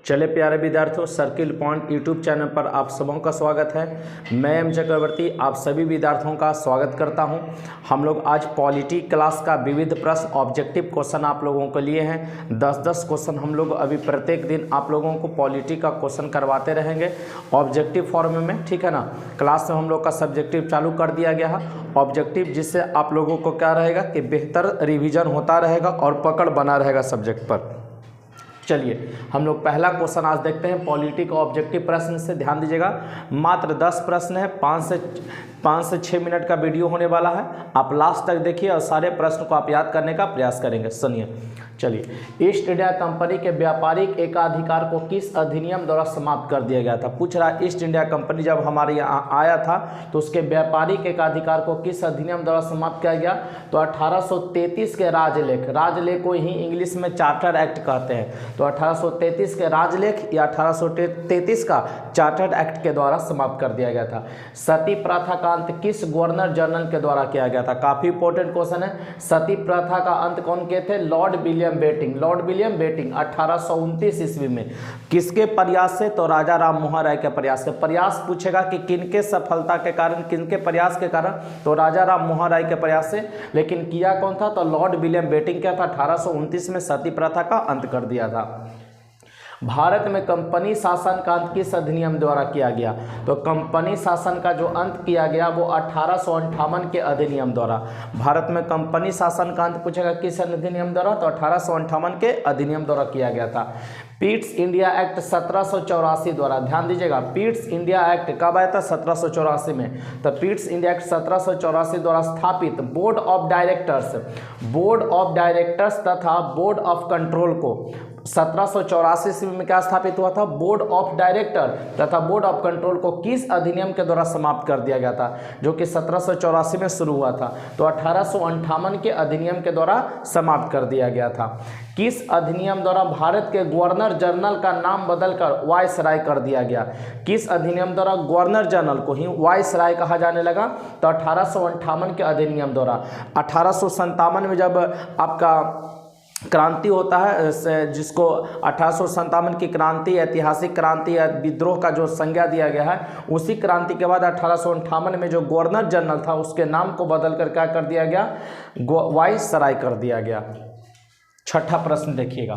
चले प्यारे विद्यार्थियों, सर्किल पॉइंट यूट्यूब चैनल पर आप सबों का स्वागत है। मैं एम चक्रवर्ती आप सभी विद्यार्थियों का स्वागत करता हूं। हम लोग आज पॉलिटी क्लास का विविध प्रश्न ऑब्जेक्टिव क्वेश्चन आप लोगों को लिए हैं। 10-10 क्वेश्चन हम लोग अभी प्रत्येक दिन आप लोगों को पॉलिटी का क्वेश्चन करवाते रहेंगे ऑब्जेक्टिव फॉर्म में, ठीक है ना। क्लास में हम लोग का सब्जेक्टिव चालू कर दिया गया है ऑब्जेक्टिव, जिससे आप लोगों को क्या रहेगा कि बेहतर रिविजन होता रहेगा और पकड़ बना रहेगा सब्जेक्ट पर। चलिए हम लोग पहला क्वेश्चन आज देखते हैं पॉलिटी का ऑब्जेक्टिव प्रश्न से। ध्यान दीजिएगा, मात्र 10 प्रश्न है, 5 से 6 मिनट का वीडियो होने वाला है। आप लास्ट तक देखिए और सारे प्रश्न को आप याद करने का प्रयास करेंगे। सुनिए, चलिए, ईस्ट इंडिया कंपनी के व्यापारिक एकाधिकार को किस अधिनियम द्वारा समाप्त कर दिया गया था। पूछ रहा है ईस्ट इंडिया कंपनी जब हमारे यहाँ आया था तो उसके व्यापारिक एकाधिकार को किस अधिनियम द्वारा समाप्त किया गया। तो 1833 के राजलेख को ही इंग्लिश में चार्टर एक्ट कहते हैं। तो 1833 के राजलेख या 1833 का चार्टर्ड एक्ट के द्वारा समाप्त कर दिया गया था। सती प्रथा का अंत किस गवर्नर जनरल के द्वारा किया गया था। काफी इंपॉर्टेंट क्वेश्चन है। सती प्रथा का अंत कौन किए थे? लॉर्ड विलियम बेटिंग 1829 ईस्वी में। किसके प्रयास से? तो राजा राम मोहन राय के प्रयास से। प्रयास पूछेगा कि किनके सफलता के कारण, किनके प्रयास के कारण, तो राजा राम मोहन राय के प्रयास से। लेकिन किया कौन था? तो लॉर्ड विलियम बेटिंग क्या था? 1829 में सती प्रथा का अंत कर दिया था। भारत में कंपनी शासन का अंत किस अधिनियम द्वारा किया गया। तो कंपनी शासन का जो अंत किया गया वो 1858 के अधिनियम द्वारा। भारत में कंपनी शासन का अंत पूछेगा किस अधिनियम द्वारा, तो 1858 के अधिनियम द्वारा किया गया था। पीट्स इंडिया एक्ट 1784 द्वारा, ध्यान दीजिएगा, पीट्स इंडिया एक्ट कब आया था? 1784 में। तो पीट्स इंडिया एक्ट 1784 द्वारा स्थापित बोर्ड ऑफ डायरेक्टर्स तथा बोर्ड ऑफ कंट्रोल को 1784 ईस्वी में क्या स्थापित हुआ था? बोर्ड ऑफ डायरेक्टर तथा बोर्ड ऑफ कंट्रोल को किस अधिनियम के द्वारा समाप्त कर दिया गया था, जो कि 1784 में शुरू हुआ था। तो 1858 के अधिनियम के द्वारा समाप्त कर दिया गया था। किस अधिनियम द्वारा भारत के गवर्नर जनरल का नाम बदलकर वायसराय कर दिया गया। किस अधिनियम द्वारा गवर्नर जनरल को ही वायसराय कहा जाने लगा? तो 1858 के अधिनियम द्वारा। 1857 में जब आपका क्रांति होता है, जिसको 1857 की क्रांति, ऐतिहासिक क्रांति या विद्रोह का जो संज्ञा दिया गया है, उसी क्रांति के बाद 1858 में जो गवर्नर जनरल था उसके नाम को बदलकर क्या कर दिया गया? वायसराय कर दिया गया। छठा प्रश्न देखिएगा,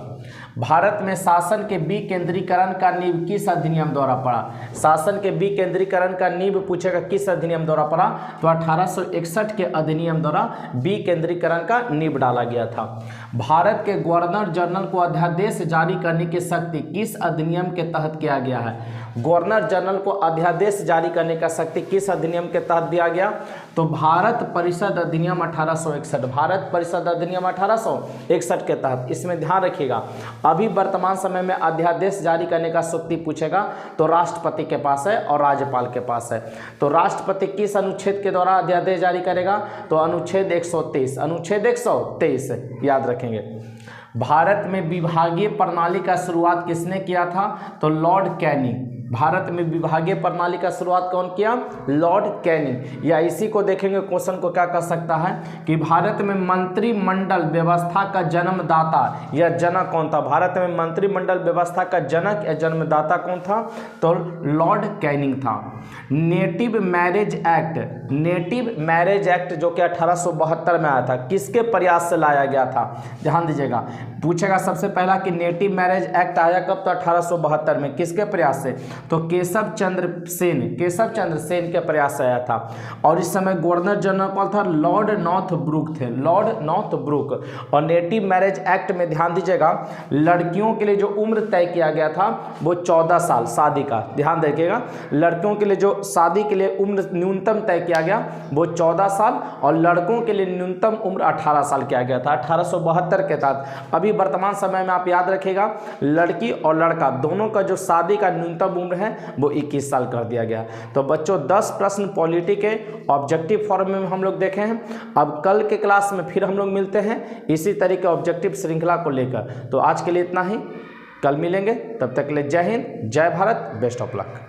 भारत में शासन के विकेंद्रीकरण का नींव किस अधिनियम द्वारा पड़ा। शासन के विकेंद्रीकरण का नींव पूछेगा किस अधिनियम द्वारा पड़ा। तो 1861 के अधिनियम द्वारा विकेंद्रीकरण का नींव डाला गया था। भारत के गवर्नर जनरल को अध्यादेश जारी करने की शक्ति किस अधिनियम के तहत किया गया है। गवर्नर जनरल को अध्यादेश जारी करने का शक्ति किस अधिनियम के तहत दिया गया। तो भारत परिषद अधिनियम 1861, भारत परिषद अधिनियम 1861 के तहत। इसमें ध्यान रखिएगा, अभी वर्तमान समय में अध्यादेश जारी करने का शक्ति पूछेगा तो राष्ट्रपति के पास है और राज्यपाल के पास है। तो राष्ट्रपति किस अनुच्छेद के द्वारा अध्यादेश जारी करेगा? तो अनुच्छेद 123, अनुच्छेद 123 याद रखेंगे। भारत में विभागीय प्रणाली का शुरुआत किसने किया था? तो लॉर्ड कैनिंग। भारत में विभागीय प्रणाली का शुरुआत कौन किया? Lord Canning. या इसी को देखेंगे, क्वेश्चन को क्या कर सकता है कि भारत में मंत्रिमंडल व्यवस्था का जन्मदाता या जनक कौन था। भारत में मंत्रिमंडल व्यवस्था का जनक या जन्मदाता कौन था? तो लॉर्ड कैनिंग था। नेटिव मैरिज एक्ट जो कि 1872 में आया था, किसके प्रयास से लाया गया था? ध्यान दीजिएगा, पूछेगा सबसे पहला कि नेटिव मैरिज एक्ट आया कब? तो 1872 में। किसके प्रयास से? तो केशव चंद्र सेन के प्रयास से आया था। और इस समय गवर्नर जनरल कौन था? लॉर्ड नॉर्थब्रुक थे, लॉर्ड नॉर्थब्रुक। और नेटिव मैरिज एक्ट में ध्यान दीजिएगा, लड़कियों के लिए जो उम्र तय किया गया था वो 14 साल शादी का। ध्यान रखिएगा, लड़कियों के लिए जो शादी के लिए उम्र न्यूनतम तय किया गया वो 14 साल और लड़कों के लिए न्यूनतम उम्र 18 साल किया गया था 1872 के तहत। अभी वर्तमान समय में आप याद रखिएगा, लड़की और लड़का दोनों का जो शादी का न्यूनतम उम्र है वो 21 साल कर दिया गया। तो बच्चों 10 प्रश्न पॉलिटी के ऑब्जेक्टिव फॉर्म में हम लोग देखे हैं। अब कल के क्लास में फिर हम लोग मिलते हैं इसी तरीके ऑब्जेक्टिव श्रृंखला को लेकर। तो आज के लिए इतना ही, कल मिलेंगे, तब तक के लिए जय हिंद, जय भारत, बेस्ट ऑफ लक।